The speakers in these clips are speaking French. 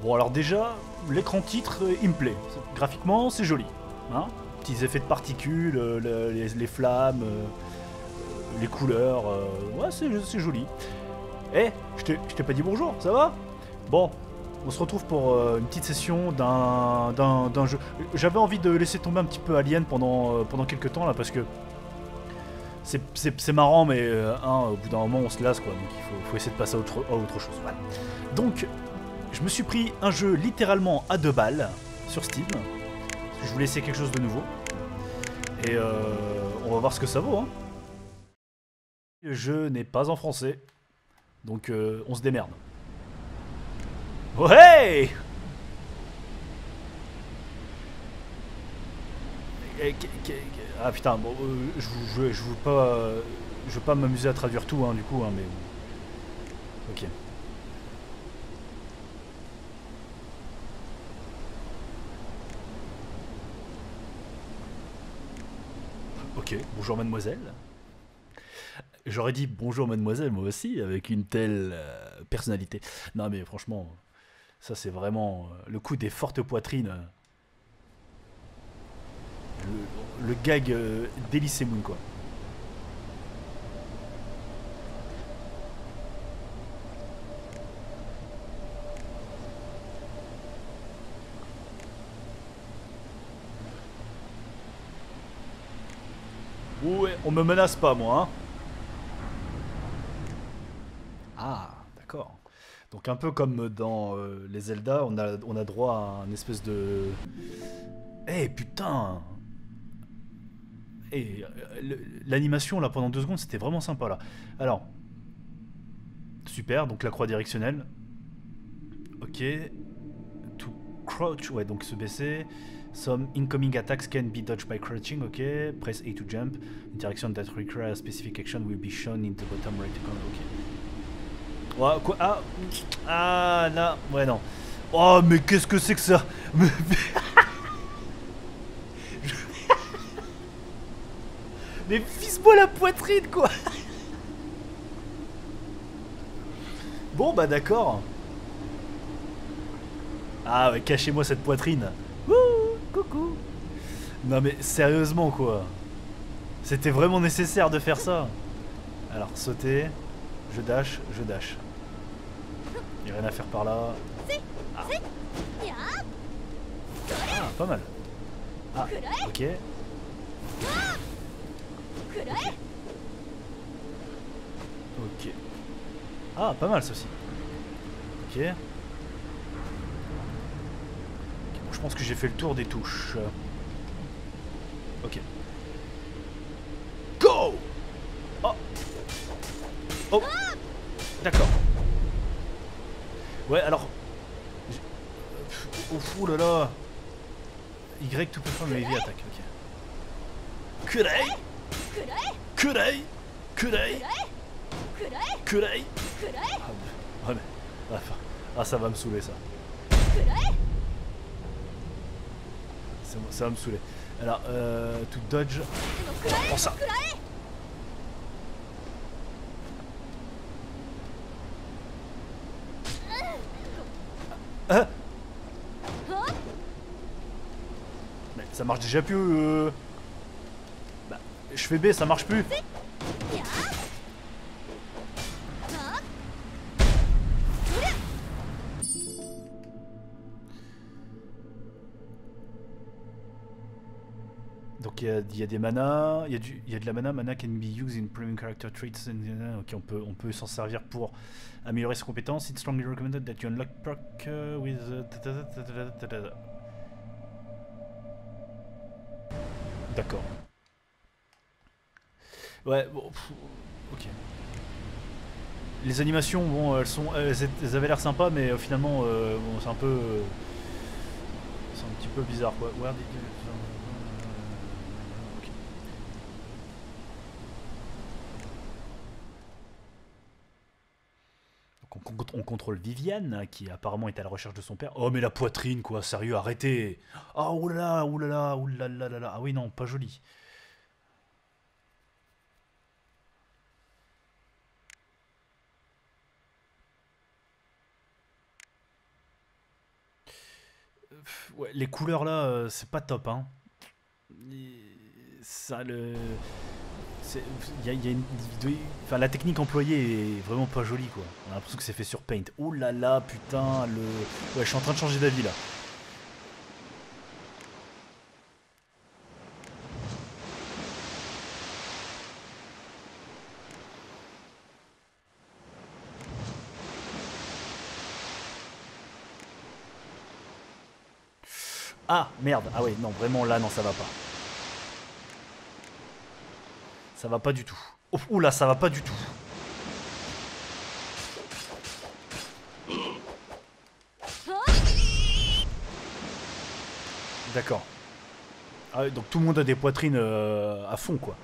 Bon alors déjà, l'écran titre, il me plaît. Graphiquement, c'est joli. Hein, petits effets de particules, les flammes, les couleurs. Ouais, c'est joli. Eh, je t'ai pas dit bonjour, ça va? Bon, on se retrouve pour une petite session d'un jeu. J'avais envie de laisser tomber un petit peu Alien pendant quelques temps là, parce que c'est marrant, mais au bout d'un moment on se lasse quoi, donc il faut essayer de passer à autre chose. Voilà. Donc, je me suis pris un jeu littéralement à 2 balles sur Steam. Je voulais essayer quelque chose de nouveau. Et on va voir ce que ça vaut. Hein. Le jeu n'est pas en français. Donc on se démerde. Ouais. Ah putain, bon, je veux pas m'amuser à traduire tout, hein, du coup, hein, mais... Ok. Ok, bonjour mademoiselle. J'aurais dit bonjour mademoiselle, moi aussi, avec une telle personnalité. Non mais franchement, ça c'est vraiment le coup des fortes poitrines. Le gag d'Elysée Moon, quoi. Ouais, on me menace pas, moi, hein. Ah, d'accord. Donc un peu comme dans les Zelda, on a droit à un espèce de... Eh putain. Eh, l'animation là pendant 2 secondes c'était vraiment sympa là. Alors, super, donc la croix directionnelle. Ok. To crouch, ouais, donc se baisser. Some incoming attacks can be dodged by crouching, ok. Press A to jump. Interaction that require a specific action will be shown in the bottom right corner, ok. Ouais, quoi? Ah, ah, là, ouais, non. Oh, mais qu'est-ce que c'est que ça? Mais vise-moi la poitrine, quoi! Bon, bah d'accord. Ah, ouais, cachez-moi cette poitrine. Wouh, coucou. Non, mais sérieusement, quoi. C'était vraiment nécessaire de faire ça. Alors, sauter. Je dash, je dash. Y'a rien à faire par là. Ah, ah pas mal. Ah, ok. Ok. Ah, pas mal, ceci. Ok. Bon, je pense que j'ai fait le tour des touches. Ok. Go! Oh! Oh! D'accord. Ouais, alors... Ouh là là! Y to perform a heavy attack, ok. Kurei! Kurei! Kurei! Kurei! Ah, mais... Ah, ça va me saouler, ça. Ça va me saouler. Alors, to dodge... Prends ça! Ah, mais ça marche déjà plus. Bah, je fais B, ça marche plus. Donc il y a des manas, il y a de la mana can be used in improving character traits. Ok, on peut s'en servir pour améliorer ses compétences. It's strongly recommended that you unlock perk with. D'accord. Ouais, bon, ok. Les animations, bon, elles avaient l'air sympas, mais finalement, bon, c'est un peu, c'est un petit peu bizarre, quoi. Where did you... Ok. Donc on contrôle Viviane, qui apparemment est à la recherche de son père. Oh, mais la poitrine, quoi, sérieux, arrêtez. Ah, oh oulala, oulala, oulala, là. Ah oui, non, pas joli. Ouais, les couleurs là, c'est pas top, hein. Ça, le. Il y a une, enfin, la technique employée est vraiment pas jolie, quoi. On a l'impression que c'est fait sur Paint. Oh là là, putain, le. Ouais, je suis en train de changer d'avis là. Ah, merde. Ah ouais, non, vraiment là, non, ça va pas. Ça va pas du tout. Oh, oula, ça va pas du tout. D'accord. Ah ouais, donc tout le monde a des poitrines à fond, quoi.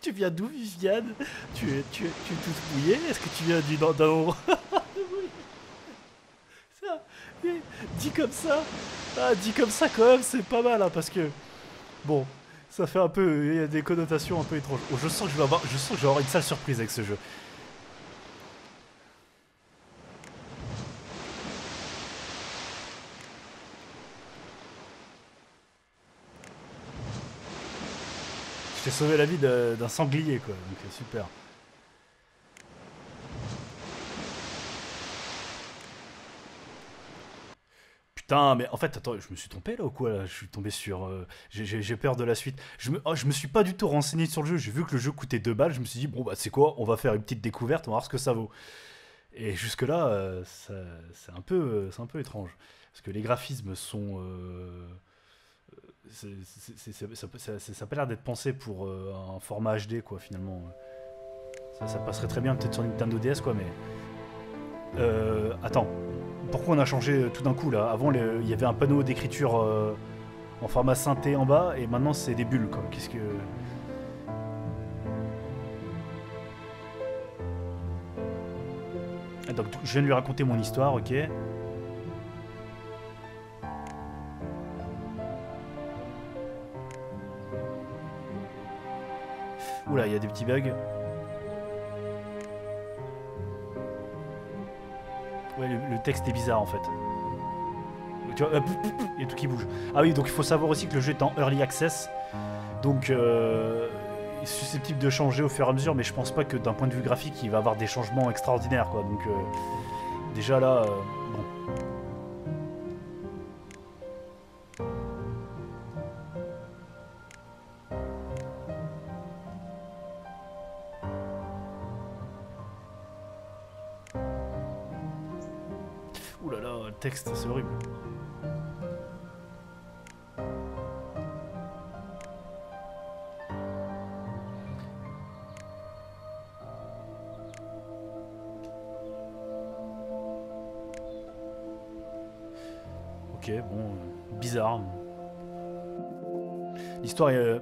Tu viens d'où, Viviane? Tu es toute mouillée? Est-ce que tu viens du d'en ça, dit comme ça, ah, dit comme ça quand même, c'est pas mal, hein, parce que bon, ça fait un peu, il y a des connotations un peu étranges. Oh, je sens que je vais avoir une sale surprise avec ce jeu. Je t'ai sauvé la vie d'un sanglier, quoi, donc super. Putain, mais en fait, attends, je me suis trompé là ou quoi là? Je suis tombé sur. J'ai peur de la suite. Je me suis pas du tout renseigné sur le jeu. J'ai vu que le jeu coûtait 2 balles. Je me suis dit, bon, bah, c'est quoi? On va faire une petite découverte, on va voir ce que ça vaut. Et jusque-là, c'est un peu étrange. Parce que les graphismes sont. Ça a pas l'air d'être pensé pour un format HD, quoi, finalement. Ça passerait très bien peut-être sur Nintendo DS, quoi, mais. Attends. Pourquoi on a changé tout d'un coup là? Avant, il y avait un panneau d'écriture en format synthé en bas, et maintenant c'est des bulles, quoi. Qu'est-ce que. Ah, donc, je viens de lui raconter mon histoire, ok. Oula, il y a des petits bugs. Ouais, le texte est bizarre en fait. Tu vois, il y a tout qui bouge. Ah oui, donc il faut savoir aussi que le jeu est en early access. Donc, il est susceptible de changer au fur et à mesure, mais je pense pas que d'un point de vue graphique, il va avoir des changements extraordinaires, quoi. Donc, déjà là, bon. Ouh là là, le texte, c'est horrible. Ok, bon, bizarre. L'histoire est.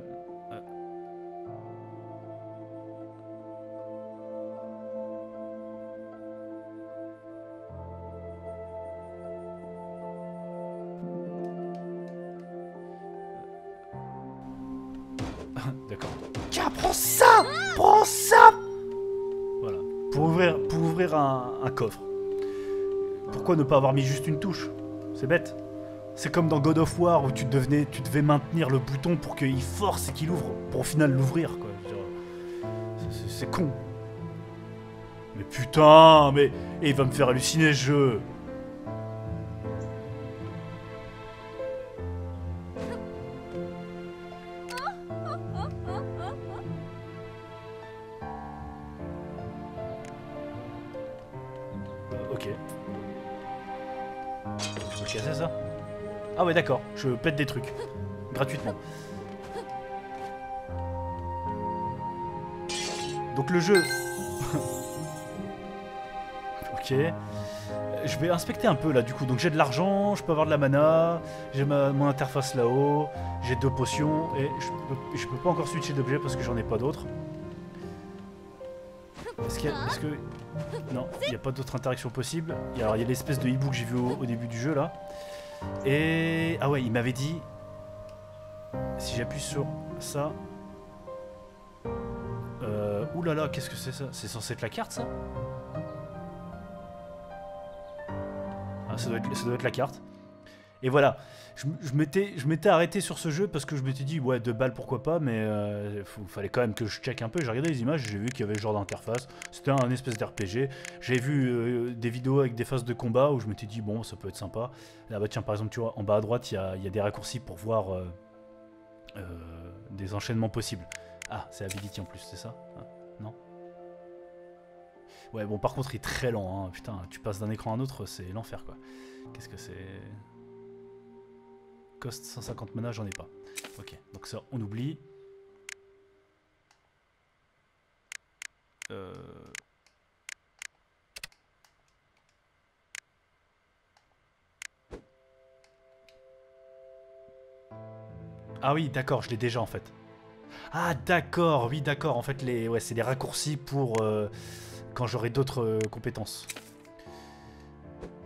D'accord. Tiens, prends ça! Prends ça! Voilà. Pour ouvrir un coffre. Pourquoi ne pas avoir mis juste une touche? C'est bête. C'est comme dans God of War où tu devais maintenir le bouton pour qu'il force et qu'il ouvre, pour au final l'ouvrir, quoi. C'est con. Mais putain, mais il va me faire halluciner ce jeu. Ok. Je peux casser ça? Ah ouais, d'accord. Je pète des trucs. Gratuitement. Donc le jeu... ok. je vais inspecter un peu là du coup. Donc j'ai de l'argent, je peux avoir de la mana, j'ai mon interface là-haut, j'ai 2 potions et je peux pas encore switcher d'objet parce que j'en ai pas d'autres. Est-ce que... Non, il n'y a pas d'autres interactions possibles. Alors il y a l'espèce de hibou que j'ai vu au début du jeu là. Et... Ah ouais, il m'avait dit... Si j'appuie sur ça... Ouh là là, qu'est-ce que c'est ça? C'est censé être la carte ça? Ah, ça doit être la carte. Et voilà, je m'étais arrêté sur ce jeu parce que je m'étais dit, ouais, 2 balles pourquoi pas, mais fallait quand même que je check un peu. J'ai regardé les images, j'ai vu qu'il y avait ce genre d'interface. C'était un espèce d'RPG. J'ai vu des vidéos avec des phases de combat où je m'étais dit, bon, ça peut être sympa. Là, bah tiens, par exemple, tu vois, en bas à droite, il y a des raccourcis pour voir des enchaînements possibles. Ah, c'est Ability en plus, c'est ça? Ah, non? Ouais, bon, par contre, il est très lent, hein. Putain, tu passes d'un écran à un autre, c'est l'enfer, quoi. Qu'est-ce que c'est? Cost 150 mana, j'en ai pas. Ok, donc ça, on oublie. Ah oui, d'accord, je l'ai déjà, en fait. Ah, d'accord, oui, d'accord. En fait, ouais, c'est des raccourcis pour quand j'aurai d'autres compétences.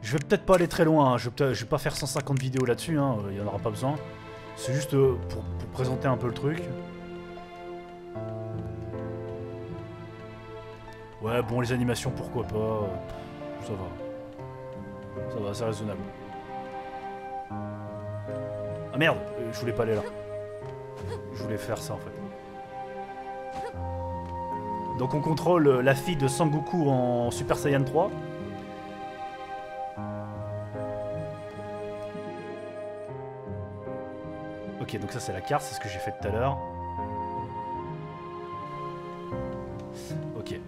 Je vais peut-être pas aller très loin, hein. Je vais pas faire 150 vidéos là-dessus, hein. Il y en aura pas besoin. C'est juste pour présenter un peu le truc. Ouais, bon, les animations, pourquoi pas. Ça va. Ça va, c'est raisonnable. Ah merde, je voulais pas aller là. Je voulais faire ça en fait. Donc on contrôle la fille de Sangoku en Super Saiyan 3. Ok, donc ça c'est la carte, c'est ce que j'ai fait tout à l'heure. Ok.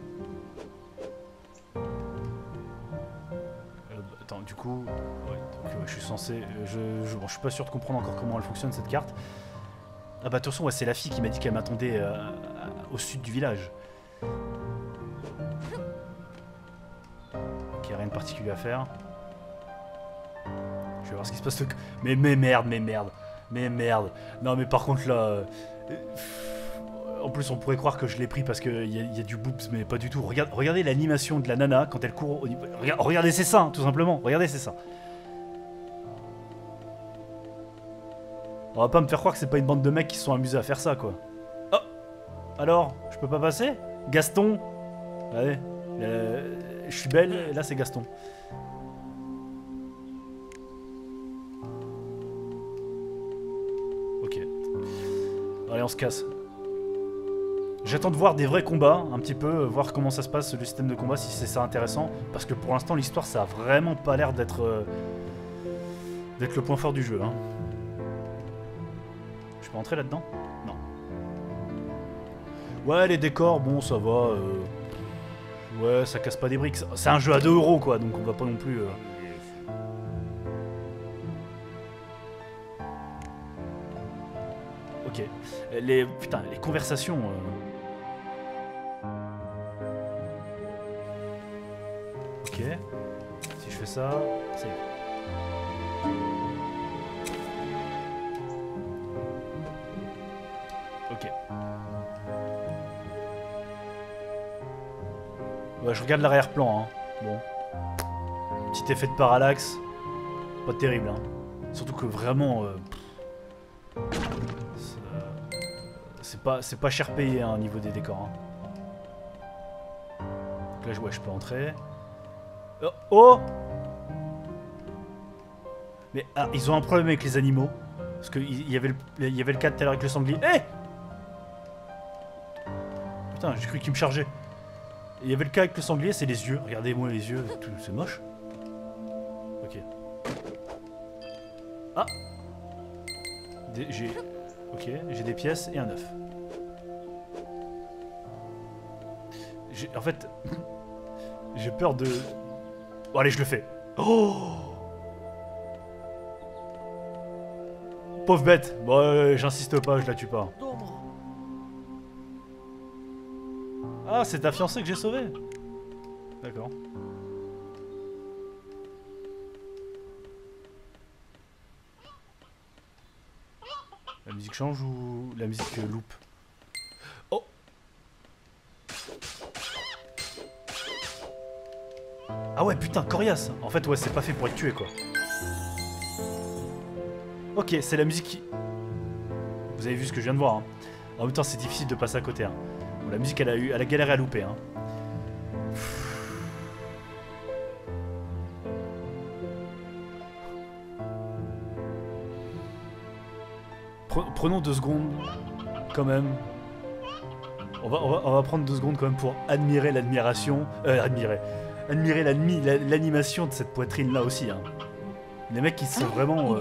Attends, du coup... Ouais, donc, je suis censé... Bon, je suis pas sûr de comprendre encore comment elle fonctionne cette carte. Ah bah attention, ouais, c'est la fille qui m'a dit qu'elle m'attendait au sud du village. Ok, rien de particulier à faire. Je vais voir ce qui se passe. Mais merde. Mais merde. Non mais par contre là... En plus on pourrait croire que je l'ai pris parce qu'il y a du boobs, mais pas du tout. Regardez l'animation de la nana quand elle court au niveau... Regardez ses seins, tout simplement. Regardez ses seins. On va pas me faire croire que c'est pas une bande de mecs qui se sont amusés à faire ça, quoi. Oh! Alors? Je peux pas passer? Gaston? Allez. Je suis belle, et là c'est Gaston. Ok. Allez, on se casse. J'attends de voir des vrais combats, un petit peu, voir comment ça se passe, le système de combat, si c'est ça intéressant. Parce que pour l'instant, l'histoire, ça a vraiment pas l'air d'être le point fort du jeu, hein. Je peux entrer là-dedans? Non. Ouais, les décors, bon, ça va. Ouais, ça casse pas des briques. C'est un jeu à 2 € quoi, donc on va pas non plus... Ok. Putain, les conversations... Ok. Si je fais ça, c'est... Ok. Ouais, je regarde l'arrière-plan, hein. Bon. Petit effet de parallaxe. Pas terrible, hein. Surtout que vraiment... c'est pas cher payé, hein, au niveau des décors, hein. Donc là, ouais, je peux entrer. Oh, oh! Mais ah, ils ont un problème avec les animaux. Parce qu'il y avait le cas tout à l'heure avec le sanglier. Hé! Putain, j'ai cru qu'il me chargeait. Il y avait le cas avec le sanglier, c'est les yeux. Regardez-moi les yeux, c'est moche. Ok. Ah! Ok, j'ai des pièces et un œuf. En fait... j'ai peur de... Bon, allez, je le fais. Oh! Pauvre bête. Bon, j'insiste pas, je la tue pas. Ah, c'est ta fiancée que j'ai sauvée. D'accord. musique change ou la musique loop? Oh! Ah ouais, putain, coriace! En fait, ouais, c'est pas fait pour être tué, quoi. Ok, c'est la musique qui... Vous avez vu ce que je viens de voir, hein. En même temps, c'est difficile de passer à côté, hein. Bon, la musique, elle a galéré à louper, hein. Prenons 2 secondes, quand même. On va prendre 2 secondes, quand même, pour admirer l'admiration... admirer l'animation de cette poitrine-là aussi, hein. Les mecs, qui sont vraiment...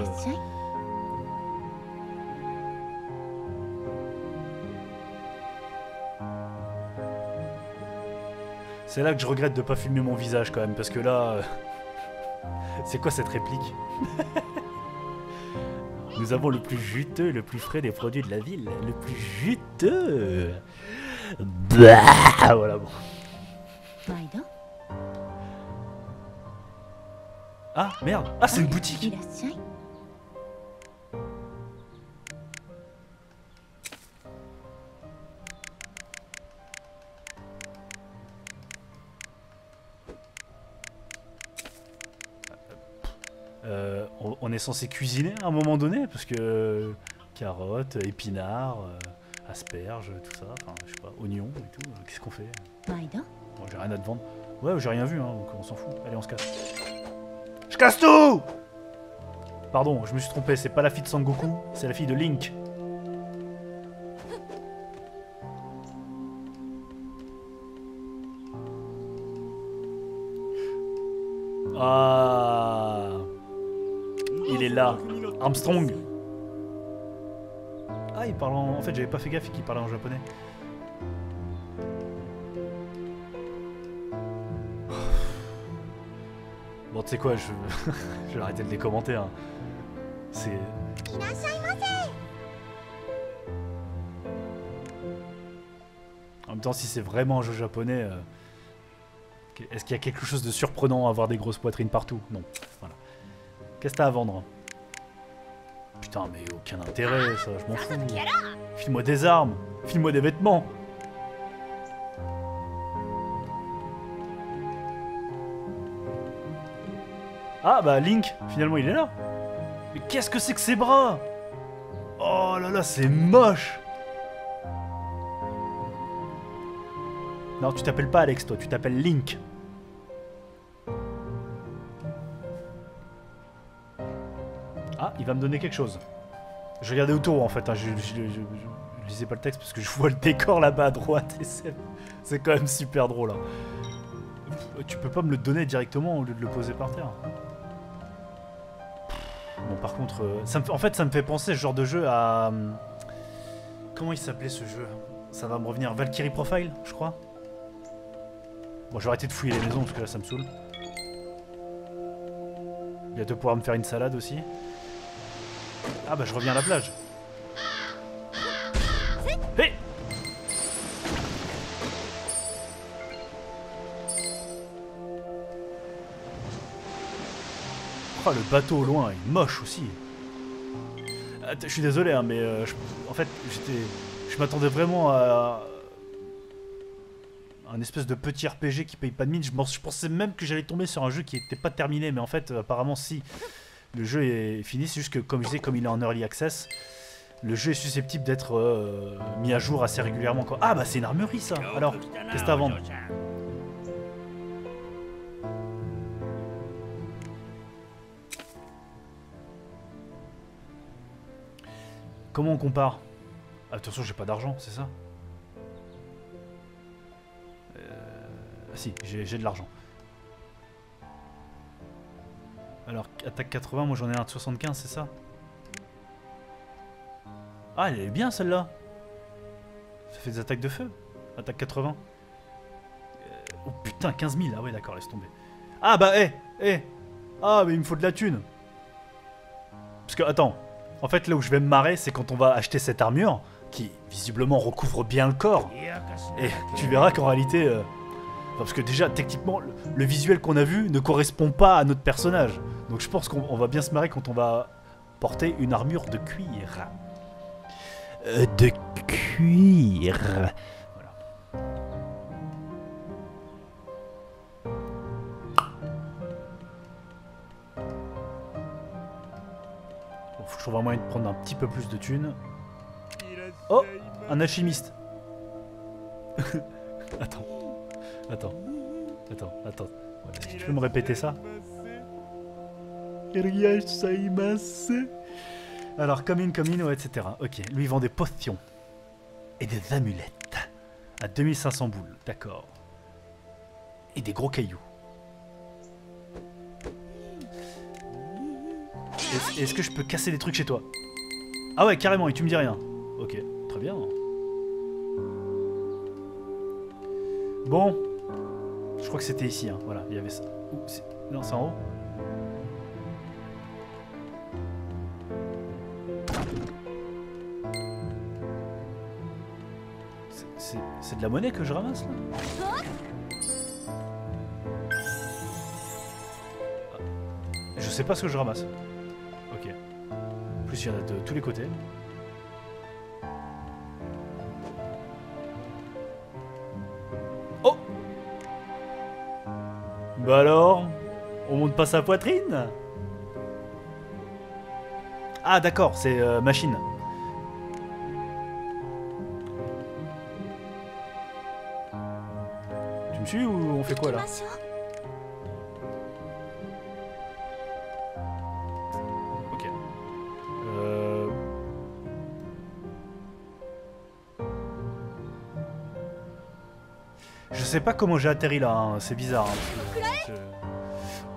C'est là que je regrette de pas filmer mon visage quand même, parce que là... C'est quoi cette réplique? Nous avons le plus juteux, le plus frais des produits de la ville. Le plus juteux. Bah, voilà, bon. Ah, merde. Ah, c'est une boutique. On est censé cuisiner à un moment donné, parce que carottes, épinards, asperges, tout ça, enfin je sais pas, oignons et tout, qu'est-ce qu'on fait? Bon, j'ai rien à te vendre. Ouais, j'ai rien vu, hein, donc on s'en fout. Allez, on se casse. Je casse tout! Pardon, je me suis trompé, c'est pas la fille de Sangoku, c'est la fille de Link. Ah, il est là, Armstrong. Ah, il parle en... En fait, j'avais pas fait gaffe qu'il parlait en japonais. Bon, tu sais quoi, je vais arrêter de les commenter. Hein. C'est... En même temps, si c'est vraiment un jeu japonais... Est-ce qu'il y a quelque chose de surprenant à avoir des grosses poitrines partout? Non. Voilà. Qu'est-ce que t'as à vendre? Putain, mais aucun intérêt, ça, je m'en fous. File-moi des armes, file-moi des vêtements. Ah, bah Link, finalement, il est là. Mais qu'est-ce que c'est que ces bras? Oh là là, c'est moche. Non, tu t'appelles pas Alex, toi, tu t'appelles Link. Ah, il va me donner quelque chose. Je regardais autour en fait, hein. Je lisais pas le texte parce que je vois le décor là-bas à droite et c'est quand même super drôle. Hein. Tu peux pas me le donner directement au lieu de le poser par terre. Bon, par contre, en fait, ça me fait penser ce genre de jeu à... Comment il s'appelait ce jeu? Ça va me revenir. Valkyrie Profile, je crois. Bon, je vais arrêter de fouiller les maisons parce que là, ça me saoule. Bientôt pouvoir me faire une salade aussi. Ah bah je reviens à la plage. Hé! Oh, le bateau au loin, il est moche aussi. Ah, je suis désolé, hein, mais en fait, je m'attendais vraiment à un espèce de petit RPG qui paye pas de mine. Je pensais même que j'allais tomber sur un jeu qui n'était pas terminé, mais en fait, apparemment, si. Le jeu est fini, c'est juste que, comme je disais, comme il est en early access, le jeu est susceptible d'être mis à jour assez régulièrement. Quoi. Ah bah c'est une armurerie ça. Alors, qu'est-ce que t'as à vendre? Comment on compare? Ah, attention, j'ai pas d'argent, c'est ça? Ah si, j'ai de l'argent. Alors, attaque 80, moi j'en ai un de 75, c'est ça? Ah, elle est bien celle-là. Ça fait des attaques de feu. Attaque 80. Oh putain, 15 000. Ah ouais, d'accord, laisse tomber. Ah bah, Ah, mais il me faut de la thune. Parce que, attends. En fait, là où je vais me marrer, c'est quand on va acheter cette armure, qui visiblement recouvre bien le corps. Et tu verras qu'en réalité... parce que déjà, techniquement, le visuel qu'on a vu ne correspond pas à notre personnage. Donc je pense qu'on va bien se marrer quand on va porter une armure de cuir. de cuir. Voilà. Bon, faut que je trouve un moyen de prendre un petit peu plus de thunes. Oh, un alchimiste. Attends. Voilà, tu peux me répéter ça? Alors, come in, ouais, etc. Ok, lui il vend des potions. Et des amulettes. À 2500 boules, d'accord. Et des gros cailloux. Est-ce que je peux casser des trucs chez toi? Ah ouais, carrément, et tu me dis rien. Ok, très bien. Bon. Je crois que c'était ici, hein. Voilà, il y avait ça. Non, c'est en haut. C'est de la monnaie que je ramasse là? Ah. Je sais pas ce que je ramasse. Ok. En plus, il y en a de tous les côtés. Oh! Bah alors? On monte pas sa poitrine? Ah d'accord, c'est machine. Tu me suis ou on fait quoi là? Ok. Je sais pas comment j'ai atterri là, hein. C'est bizarre. Hein,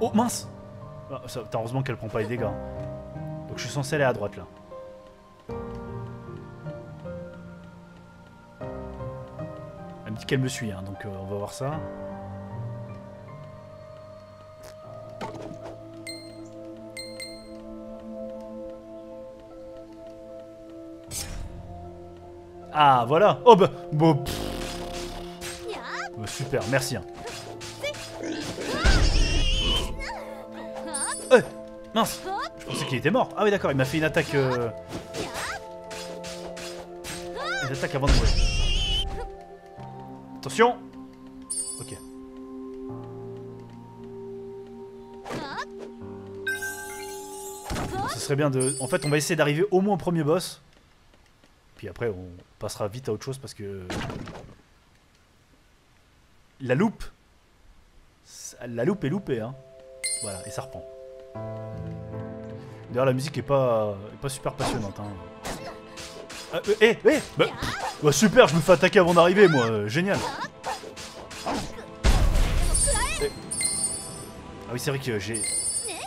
oh mince! Ah, heureusement qu'elle prend pas les dégâts. Donc je suis censé aller à droite là. Elle me dit qu'elle me suit, hein, donc on va voir ça. Ah voilà! Oh bah! Bon, super, merci. Hein. Mince! Je pensais qu'il était mort. Ah oui d'accord, il m'a fait une attaque... Une attaque avant de mourir. Attention! Ok. Ce serait bien de... En fait, on va essayer d'arriver au moins au premier boss. Puis après, on passera vite à autre chose parce que... La loupe est loupée, hein. Voilà, et ça reprend. D'ailleurs, la musique est pas super passionnante, hein. Bah, super, je me fais attaquer avant d'arriver, moi. Génial. Ah oui, c'est vrai que j'ai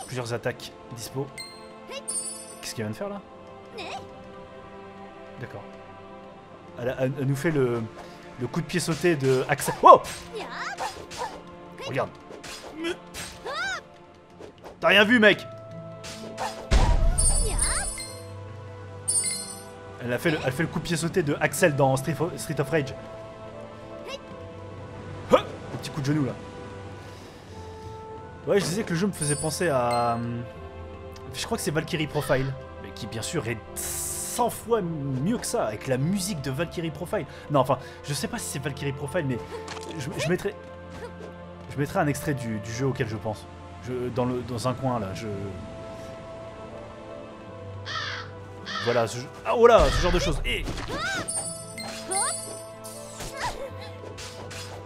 plusieurs attaques dispo. Qu'est-ce qu'elle vient de faire, là? D'accord. Elle nous fait le coup de pied sauté de Axel. Wow! Regarde. T'as rien vu, mec? Elle fait le coup de pied sauté de Axel dans Street of Rage. Le petit coup de genou là. Ouais, je disais que le jeu me faisait penser à... Je crois que c'est Valkyrie Profile. Mais qui bien sûr est 100 fois mieux que ça, avec la musique de Valkyrie Profile. Non, enfin, je sais pas si c'est Valkyrie Profile, mais je mettrai un extrait du jeu auquel je pense. Dans un coin là, Voilà, ah, oh là, ce genre de choses. Et...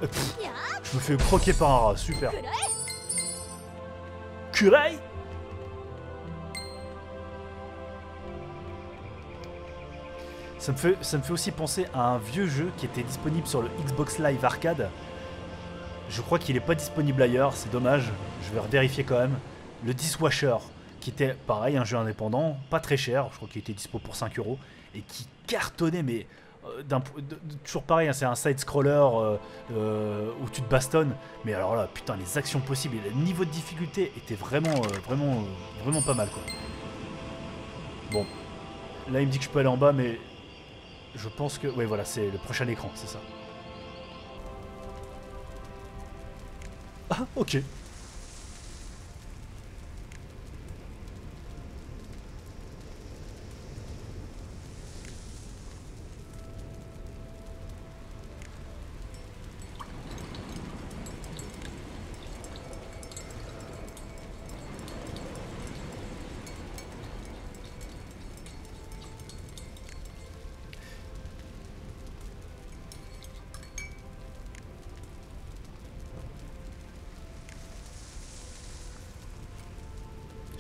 Je me fais croquer par un rat, super. Kurai. Ça me fait aussi penser à un vieux jeu qui était disponible sur le Xbox Live Arcade. Je crois qu'il n'est pas disponible ailleurs, c'est dommage. Je vais revérifier quand même. Le Dishwasher, qui était pareil, un jeu indépendant, pas très cher, je crois qu'il était dispo pour 5 €, et qui cartonnait, mais toujours pareil, hein, c'est un side-scroller où tu te bastonnes, mais alors là, putain, les actions possibles et le niveau de difficulté était vraiment pas mal, quoi. Bon, là il me dit que je peux aller en bas, mais je pense que... Ouais, voilà, c'est le prochain écran, c'est ça. Ah, ok.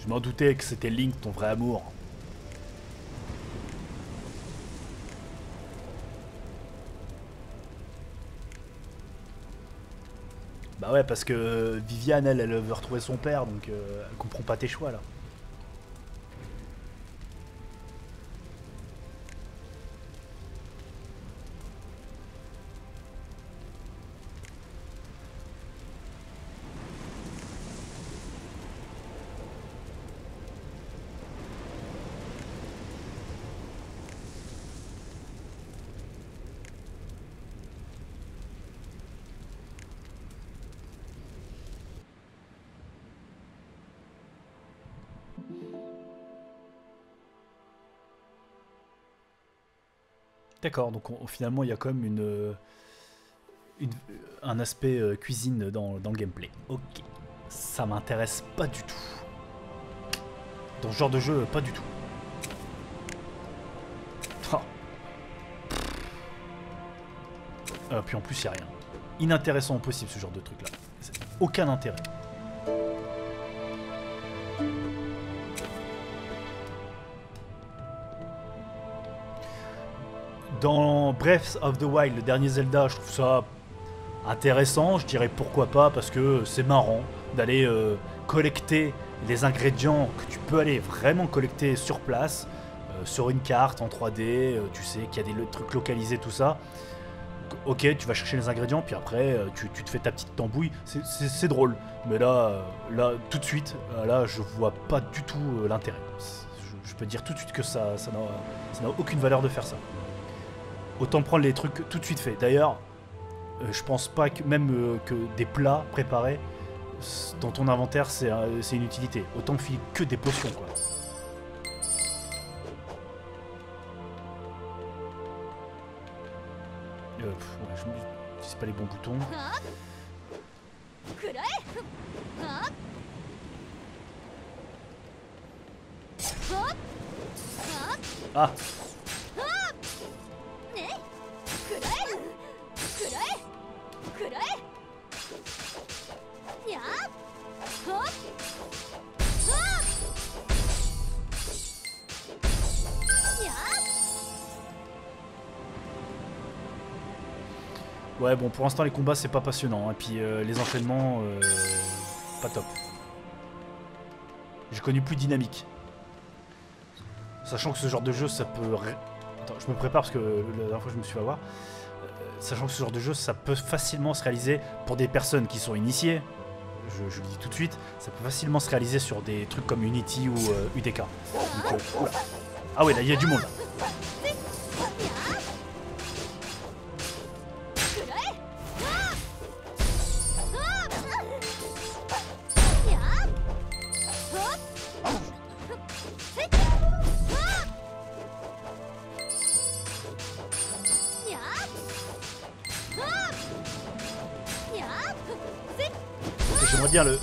Je m'en doutais que c'était Link, ton vrai amour. Bah ouais, parce que Viviane, elle veut retrouver son père, donc elle comprend pas tes choix, là. D'accord, donc finalement, il y a quand même une- un aspect cuisine dans le gameplay. Ok, ça m'intéresse pas du tout. Dans ce genre de jeu, pas du tout. Ah. Puis en plus, il n'y a rien. Inintéressant au possible, ce genre de truc-là. Aucun intérêt. Dans Breath of the Wild, le dernier Zelda, je trouve ça intéressant. Je dirais pourquoi pas, parce que c'est marrant d'aller collecter les ingrédients que tu peux aller vraiment collecter sur place, sur une carte en 3D. Tu sais qu'il y a des trucs localisés, tout ça. Ok, tu vas chercher les ingrédients, puis après, tu te fais ta petite tambouille. C'est drôle. Mais là, tout de suite, là, je vois pas du tout l'intérêt. Je peux dire tout de suite que ça n'a aucune valeur de faire ça. Autant prendre les trucs tout de suite faits. D'ailleurs, je pense pas que même que des plats préparés dans ton inventaire, c'est une utilité. Autant filer que des potions, quoi. Ouais, je me dis, pas les bons boutons. Ah. Ouais, bon, pour l'instant, les combats, c'est pas passionnant. Et puis, les enchaînements, pas top. J'ai connu plus dynamique. Sachant que ce genre de jeu, ça peut... Attends, je me prépare parce que la dernière fois, je me suis fait avoir. Sachant que ce genre de jeu, ça peut facilement se réaliser pour des personnes qui sont initiées. Je le dis tout de suite, ça peut facilement se réaliser sur des trucs comme Unity ou UDK. Donc, ah ouais, là, il y a du monde, là. J'aimerais bien le...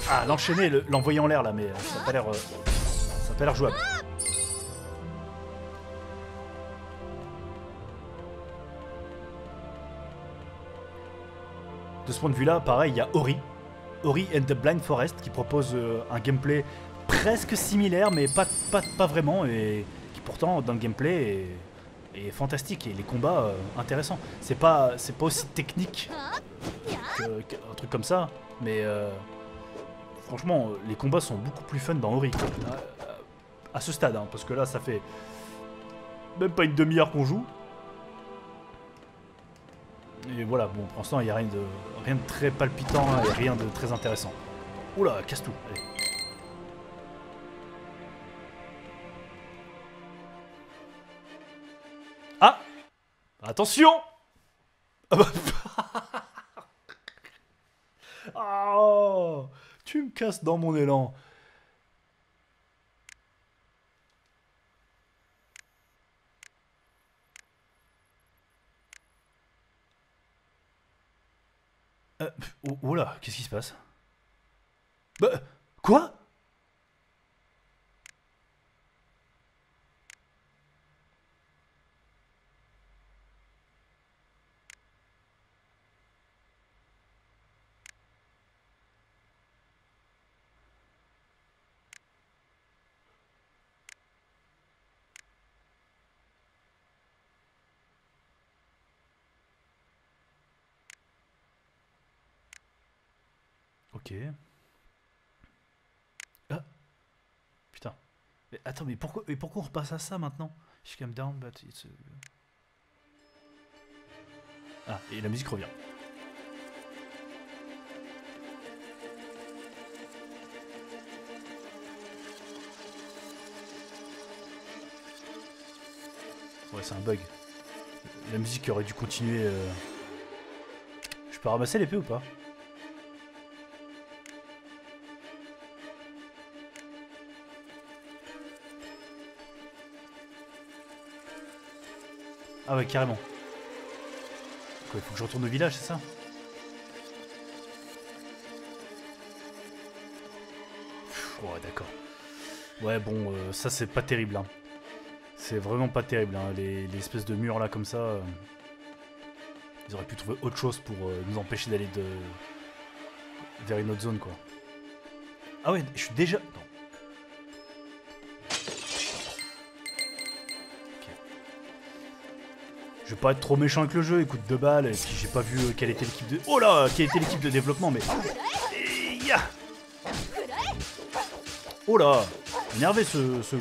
Ah, l'enchaîner, l'envoyer en l'air, là, mais ça n'a pas l'air... ça n'a pas l'air jouable. De ce point de vue-là, pareil, il y a Ori. Ori and the Blind Forest, qui propose un gameplay presque similaire, mais pas vraiment, et qui pourtant, dans le gameplay, est fantastique, et les combats, intéressants. C'est pas aussi technique qu'un truc comme ça, mais franchement, les combats sont beaucoup plus fun dans Ori. À ce stade, hein, parce que là, ça fait même pas une demi-heure qu'on joue. Et voilà, bon, pour l'instant, il n'y a rien de très palpitant et rien de très intéressant. Oula, casse tout, allez. Ah! Attention! Oh! Tu me casses dans mon élan. Oula, qu'est-ce qui se passe? Bah, quoi? Ok. Ah. Putain. Mais attends, mais pourquoi on repasse à ça maintenant? She came down, but it's... Ah, et la musique revient. Ouais, c'est un bug. La musique aurait dû continuer... Je peux ramasser l'épée ou pas? Ah ouais, carrément. Quoi, il faut que je retourne au village, c'est ça? Ouais, d'accord. Ouais, bon, ça c'est pas terrible. Hein. C'est vraiment pas terrible. Hein. Les espèces de murs là comme ça... Ils auraient pu trouver autre chose pour nous empêcher d'aller vers une autre zone, quoi. Ah ouais, je suis déjà... Non. Je vais pas être trop méchant avec le jeu, écoute 2 balles, et puis j'ai pas vu quelle était l'équipe de... Oh là, quelle était l'équipe de développement, mais... Oh là, énervé ce jeu.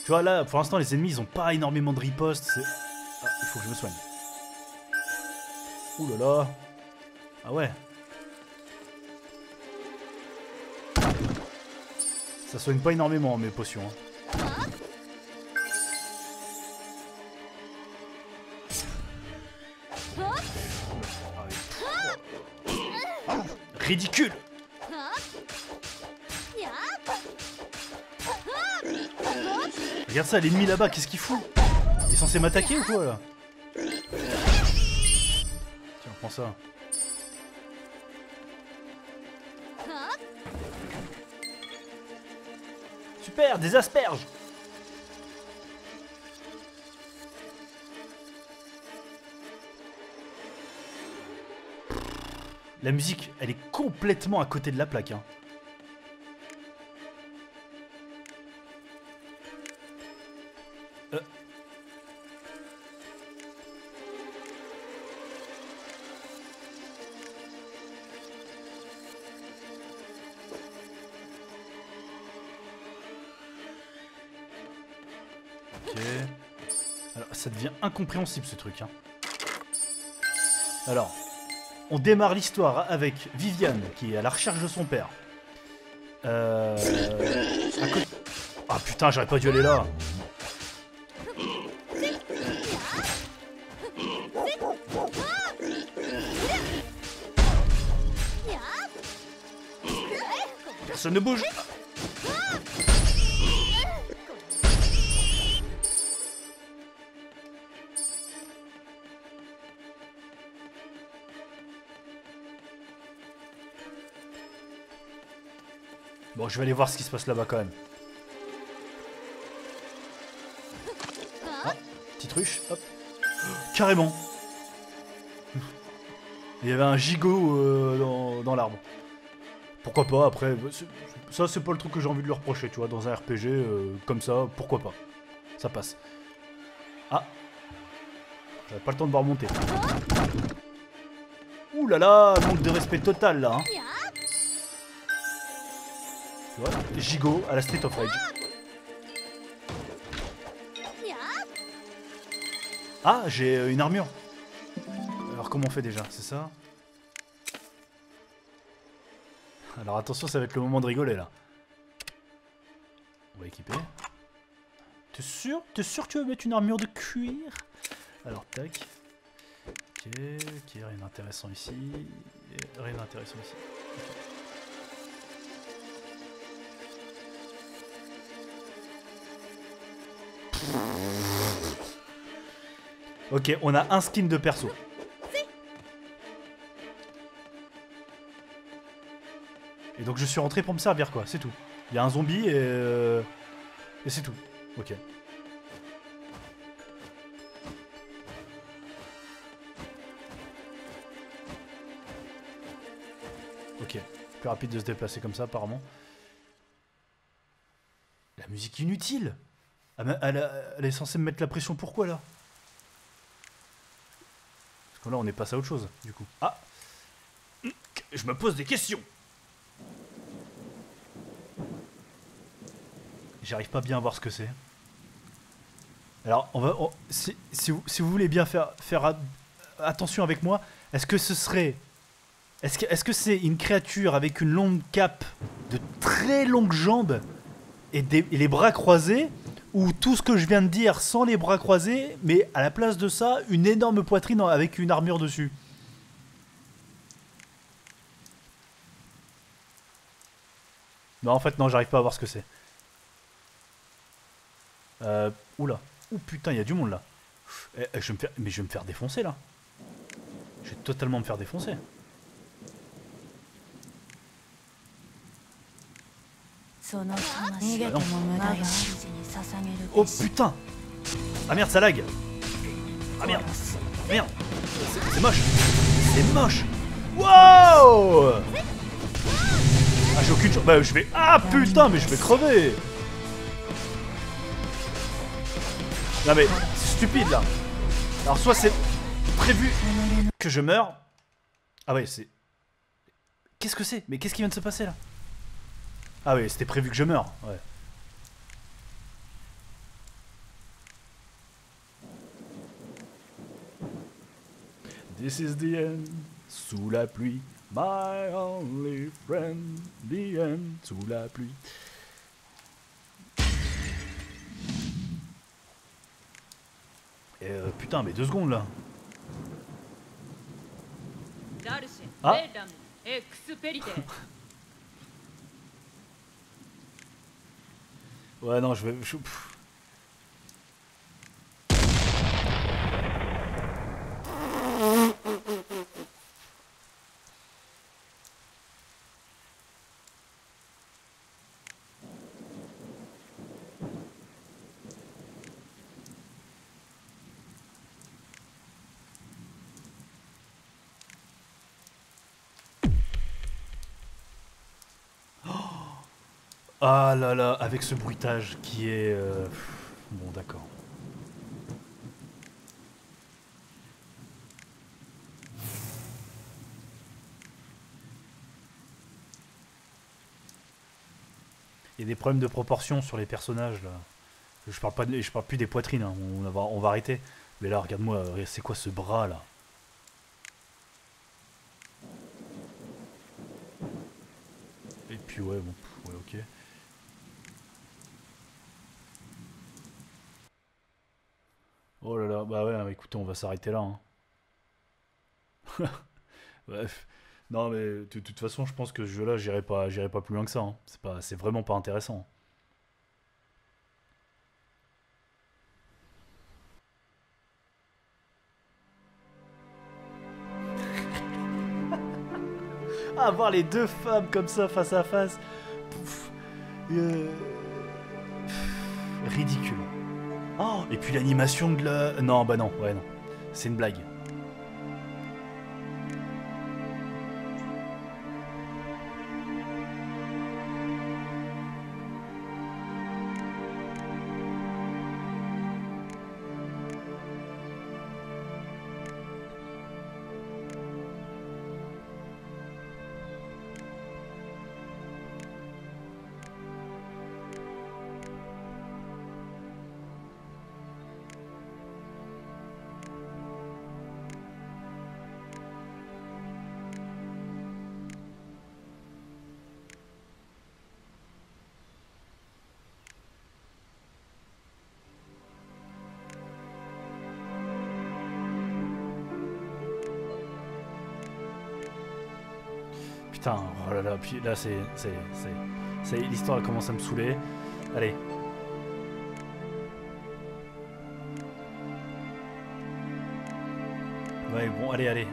Tu vois là, pour l'instant les ennemis ils ont pas énormément de riposte, c'est... Ah, il faut que je me soigne. Ouh là là. Ah ouais. Ça soigne pas énormément mes potions. Hein. Ridicule. Regarde ça, l'ennemi là-bas, qu'est-ce qu'il fout? Il est censé m'attaquer ou quoi là? Tiens, prends ça. Super, des asperges. La musique, elle est complètement à côté de la plaque. Hein. Ok. Alors, ça devient incompréhensible ce truc. Hein. Alors... On démarre l'histoire avec Viviane qui est à la recherche de son père. Ah putain, j'aurais pas dû aller là. Personne ne bouge. Bon, je vais aller voir ce qui se passe là-bas quand même. Ah, petite ruche, hop. Carrément. Il y avait un gigot dans l'arbre. Pourquoi pas, après, ça c'est pas le truc que j'ai envie de lui reprocher, tu vois, dans un RPG, comme ça, pourquoi pas. Ça passe. Ah. J'avais pas le temps de voir monter. Ouh là là, manque de respect total là, hein. Tu vois, gigot à la Street of Rage. Ah, j'ai une armure. Alors comment on fait déjà? C'est ça? Alors attention, ça va être le moment de rigoler là. On va équiper. T'es sûr? T'es sûr que tu veux mettre une armure de cuir? Alors tac. Ok, rien d'intéressant ici. Rien d'intéressant ici. Ok, on a un skin de perso. Et donc je suis rentré pour me servir quoi, c'est tout. Il y a un zombie et c'est tout. Ok. Ok. Plus rapide de se déplacer comme ça apparemment. La musique inutile. Elle est censée me mettre la pression pourquoi là? Là, on est passé à autre chose, du coup. Ah! Je me pose des questions! J'arrive pas bien à voir ce que c'est. Alors, si vous voulez bien faire attention avec moi, est-ce que ce serait... Est-ce que c'est une créature avec une longue cape, de très longues jambes et les bras croisés, ou tout ce que je viens de dire sans les bras croisés, mais à la place de ça, une énorme poitrine avec une armure dessus? Non, en fait, non, j'arrive pas à voir ce que c'est. Oula. Ouh putain, il y a du monde là. Mais je vais me faire défoncer là. Je vais totalement me faire défoncer. Oh putain! Ah merde, ça lag! Ah merde! Merde! C'est moche! C'est moche! Wow! Ah, j'ai aucune chance. Bah, je vais. Ah putain, mais je vais crever! Non, mais c'est stupide là! Alors, soit c'est prévu que je meure. Ah, ouais, c'est. Qu'est-ce que c'est? Mais qu'est-ce qui vient de se passer là? Ah, oui, c'était prévu que je meure, ouais. This is the end, sous la pluie, my only friend, the end, sous la pluie. Et putain, mais 2 secondes là. Ah. Ouais, non, je vais... Ah là là, avec ce bruitage qui est... Bon, d'accord. Il y a des problèmes de proportion sur les personnages là. Je parle plus des poitrines, hein. On va arrêter. Mais là, regarde-moi, c'est quoi ce bras là? Et puis ouais, bon, ouais, ok. Oh là là, bah ouais, écoutez, on va s'arrêter là. Hein. Bref. Non mais de toute façon, je pense que ce jeu-là, j'irai pas plus loin que ça. Hein. C'est vraiment pas intéressant. Ah, voir les deux femmes comme ça face à face. Pouf. Ridicule. Oh, et puis l'animation de la... Non, bah non, ouais, non. C'est une blague. Putain, oh là là, puis là l'histoire commence à me saouler. Allez. Ouais, bon, allez, allez.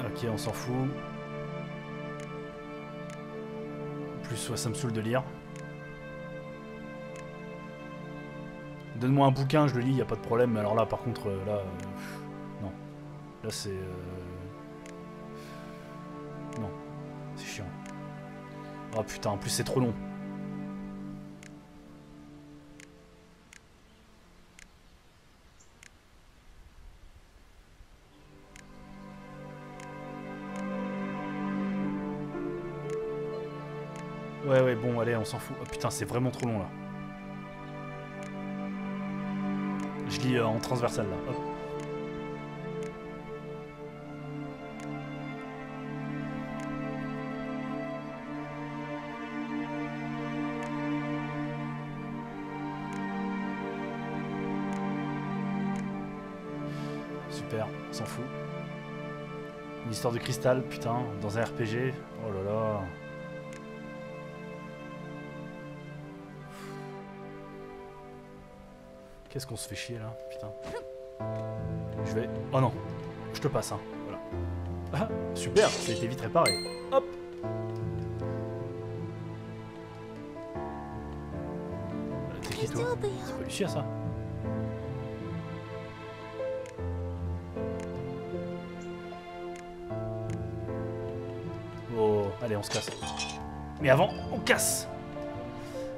Ok, on s'en fout. En plus, soit ça me saoule de lire. Donne-moi un bouquin, je le lis, y a pas de problème. Mais alors là, par contre, là... non. Là, c'est... Non. C'est chiant. Oh putain, en plus, c'est trop long. Ouais, ouais, bon, allez, on s'en fout. Oh, putain, c'est vraiment trop long, là. Je lis en transversal, là. Hop. Super, on s'en fout. Une histoire de cristal, putain, dans un RPG. Oh là là. Qu'est-ce qu'on se fait chier là, putain. Je vais... Oh non, je te passe, hein. Voilà. Ah, super, ça a été vite réparé. Hop. T'es qui toi? C'est pas Lucia ça? Oh, allez, on se casse. Mais avant, on casse.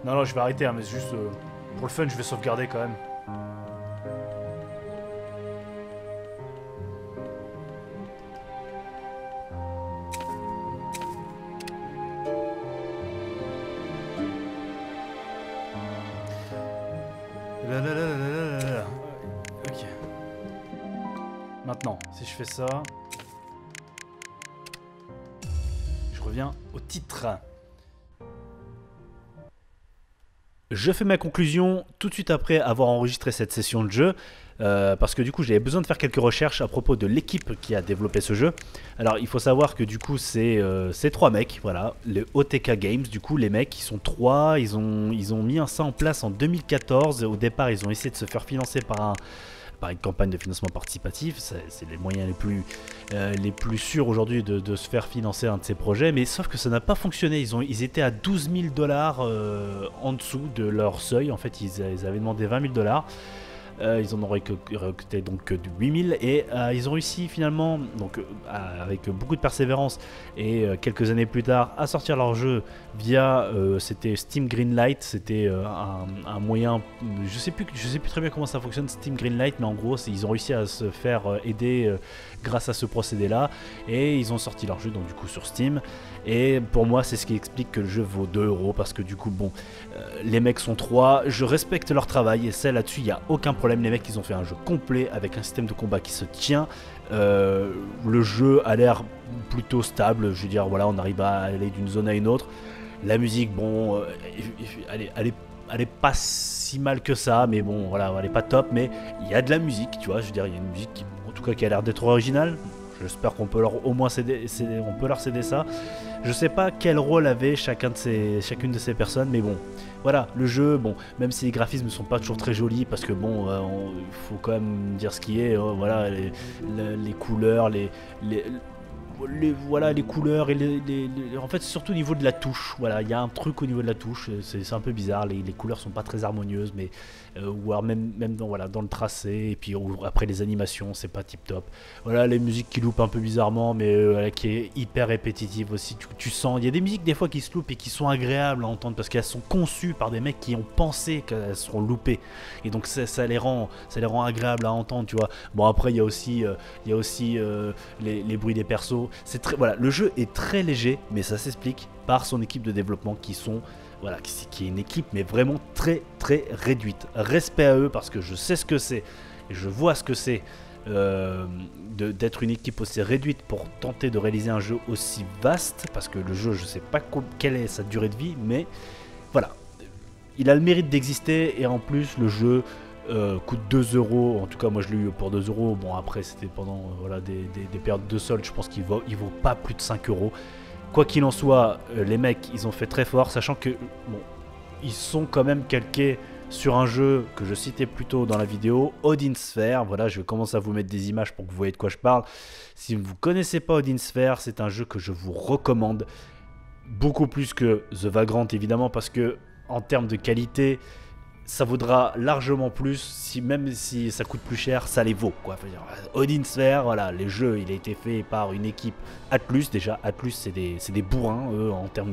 Non, non, je vais arrêter, hein, mais juste pour le fun, je vais sauvegarder quand même. Ok. Maintenant, si je fais ça, je reviens au titre. Je fais ma conclusion tout de suite après avoir enregistré cette session de jeu. Parce que du coup j'avais besoin de faire quelques recherches à propos de l'équipe qui a développé ce jeu. Alors il faut savoir que du coup c'est 3 mecs, voilà, les OTK Games, du coup les mecs ils sont 3, ils ont mis ça en place en 2014. Au départ ils ont essayé de se faire financer par une campagne de financement participatif, c'est les moyens les plus sûrs aujourd'hui de se faire financer un de ces projets, mais sauf que ça n'a pas fonctionné, ils étaient à 12 000 $ en dessous de leur seuil, en fait ils avaient demandé 20 000 $. Ils en ont récolté donc que de 8000 et ils ont réussi finalement, donc avec beaucoup de persévérance et quelques années plus tard, à sortir leur jeu via c'était Steam Greenlight. C'était un moyen, je sais plus très bien comment ça fonctionne Steam Greenlight, mais en gros ils ont réussi à se faire aider grâce à ce procédé là et ils ont sorti leur jeu donc du coup sur Steam. Et pour moi c'est ce qui explique que le jeu vaut 2 € parce que du coup bon, les mecs sont 3, je respecte leur travail et ça là-dessus il n'y a aucun problème. Les mecs ils ont fait un jeu complet avec un système de combat qui se tient, le jeu a l'air plutôt stable, je veux dire voilà, on arrive à aller d'une zone à une autre. La musique bon, elle est pas si mal que ça, mais bon voilà, elle est pas top, mais il y a de la musique, tu vois, je veux dire il y a une musique qui, en tout cas qui a l'air d'être originale. J'espère qu'on peut leur au moins céder ça. Je sais pas quel rôle avait chacune de ces personnes, mais bon, voilà, le jeu, bon, même si les graphismes ne sont pas toujours très jolis, parce que bon, il faut quand même dire ce qui est, voilà, les couleurs, voilà, les couleurs et en fait surtout au niveau de la touche, voilà, il y a un truc au niveau de la touche, c'est un peu bizarre, les couleurs sont pas très harmonieuses, mais ou alors même dans le tracé, et puis après les animations c'est pas tip top, voilà, les musiques qui loupent un peu bizarrement, mais qui est hyper répétitive aussi, tu sens, il y a des musiques des fois qui se loupent et qui sont agréables à entendre parce qu'elles sont conçues par des mecs qui ont pensé qu'elles seront loupées, et donc ça les rend agréables à entendre, tu vois. Bon après il y a aussi les bruits des persos. C'est très, voilà, le jeu est très léger, mais ça s'explique par son équipe de développement voilà, qui est une équipe mais vraiment très très réduite. Respect à eux parce que je sais ce que c'est et je vois ce que c'est d'être une équipe aussi réduite pour tenter de réaliser un jeu aussi vaste, parce que le jeu je sais pas quelle est sa durée de vie, mais voilà, il a le mérite d'exister et en plus le jeu coûte 2 €, en tout cas moi je l'ai eu pour 2 €, bon après c'était pendant voilà, des périodes de solde, je pense qu'il vaut pas plus de 5 €. Quoi qu'il en soit, les mecs ils ont fait très fort, sachant que bon, ils sont quand même calqués sur un jeu que je citais plus tôt dans la vidéo, Odin Sphere. Voilà, je vais commencer à vous mettre des images pour que vous voyez de quoi je parle. Si vous ne connaissez pas Odin Sphere, c'est un jeu que je vous recommande, beaucoup plus que The Vagrant évidemment, parce que en termes de qualité, ça vaudra largement plus, même si ça coûte plus cher, ça les vaut, quoi. Faut dire, Odin Sphere, voilà, les jeux, il a été fait par une équipe Atlus. Déjà, Atlus, c'est des bourrins, eux, en termes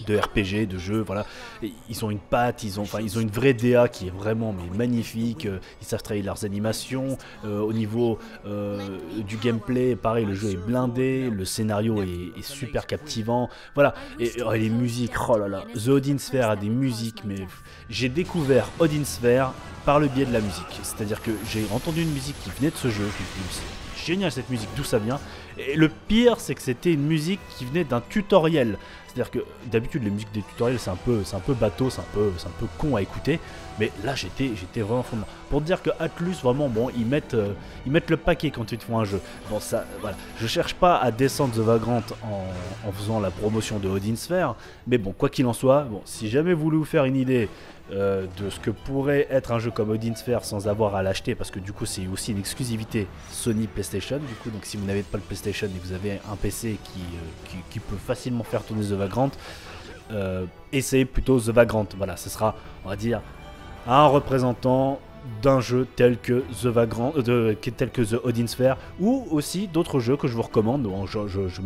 de RPG, de jeux, voilà. Et ils ont une patte, ils ont une vraie DA qui est vraiment mais magnifique. Ils savent travailler leurs animations. Au niveau du gameplay, pareil, le jeu est blindé, le scénario est super captivant. Voilà. Et les musiques, oh là là. The Odin Sphere a des musiques, mais j'ai découvert Odin Sphere par le biais de la musique. C'est-à-dire que j'ai entendu une musique qui venait de ce jeu. Je me suis dit, c'est génial cette musique, d'où ça vient. Et le pire, c'est que c'était une musique qui venait d'un tutoriel. C'est-à-dire que d'habitude les musiques des tutoriels c'est un peu bateau, c'est un peu con à écouter, mais là j'étais vraiment fondement. Pour dire que Atlus vraiment bon ils mettent le paquet quand ils te font un jeu. Bon ça voilà, je cherche pas à descendre The Vagrant en faisant la promotion de Odin Sphere, mais bon quoi qu'il en soit, bon si jamais vous voulez vous faire une idée de ce que pourrait être un jeu comme Odin Sphere sans avoir à l'acheter, parce que du coup c'est aussi une exclusivité Sony PlayStation, du coup donc si vous n'avez pas le PlayStation et que vous avez un PC qui peut facilement faire tourner The Vagrant, essayez plutôt The Vagrant. Voilà, ce sera, on va dire, un représentant d'un jeu tel que The Vagrant, tel que The Odin Sphere, ou aussi d'autres jeux que je vous recommande. Bon, je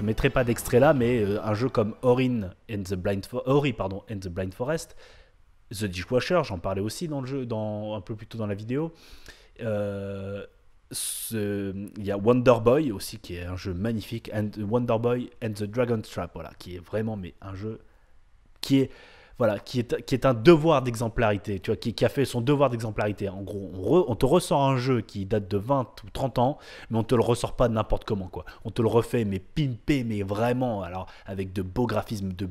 mettrai pas d'extrait là, mais un jeu comme Ori and the Blind Forest, The Dishwasher, j'en parlais aussi dans le jeu, un peu plus tôt dans la vidéo. Il y a Wonder Boy aussi qui est un jeu magnifique, Wonder Boy and the Dragon Trap, voilà, qui est vraiment mais un jeu qui est un devoir d'exemplarité, tu vois, qui a fait son devoir d'exemplarité. En gros, on te ressort un jeu qui date de 20 ou 30 ans, mais on te le ressort pas n'importe comment, quoi. On te le refait, mais pimpé, mais vraiment, alors avec de beaux graphismes, de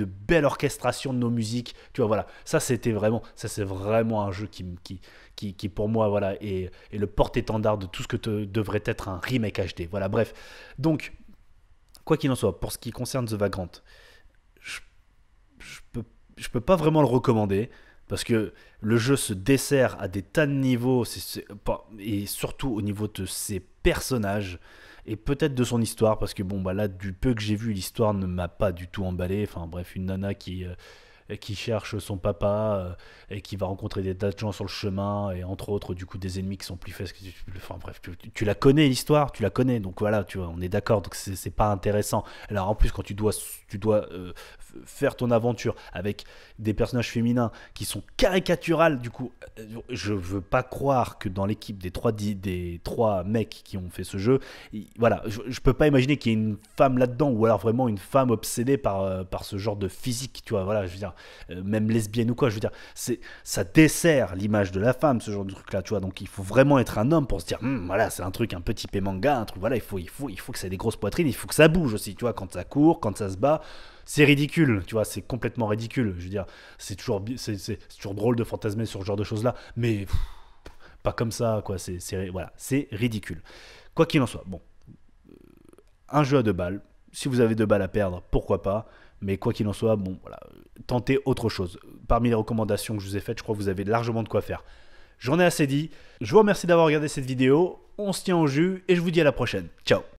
belle orchestration de nos musiques, tu vois, voilà. Ça c'est vraiment un jeu qui pour moi, voilà, est le porte-étendard de tout ce que devrait être un remake HD. Voilà, bref. Donc, quoi qu'il en soit, pour ce qui concerne The Vagrant, je peux pas vraiment le recommander parce que le jeu se dessert à des tas de niveaux et surtout au niveau de ses personnages et peut-être de son histoire parce que bon bah là du peu que j'ai vu l'histoire ne m'a pas du tout emballé. Enfin bref, une nana qui cherche son papa et qui va rencontrer des tas de gens sur le chemin et entre autres du coup des ennemis qui sont plus faits. Enfin bref, tu la connais l'histoire, tu la connais, donc voilà, tu vois, on est d'accord, donc c'est pas intéressant. Alors en plus quand tu dois faire ton aventure avec des personnages féminins qui sont caricaturales, du coup je veux pas croire que dans l'équipe des trois mecs qui ont fait ce jeu, voilà, je peux pas imaginer qu'il y ait une femme là-dedans ou alors vraiment une femme obsédée par ce genre de physique, tu vois, voilà, je veux dire, même lesbienne ou quoi, je veux dire, ça dessert l'image de la femme, ce genre de truc là, tu vois, donc il faut vraiment être un homme pour se dire, voilà, c'est un truc un peu typé manga, un truc, voilà, il faut que ça ait des grosses poitrines, il faut que ça bouge aussi, tu vois, quand ça court, quand ça se bat, c'est ridicule, tu vois, c'est complètement ridicule, je veux dire, c'est toujours drôle de fantasmer sur ce genre de choses là, mais pas comme ça, quoi, voilà, c'est ridicule. Quoi qu'il en soit, bon, un jeu à 2 balles, si vous avez 2 balles à perdre, pourquoi pas. Mais quoi qu'il en soit, bon, voilà, tentez autre chose. Parmi les recommandations que je vous ai faites, je crois que vous avez largement de quoi faire. J'en ai assez dit. Je vous remercie d'avoir regardé cette vidéo. On se tient au jus et je vous dis à la prochaine. Ciao.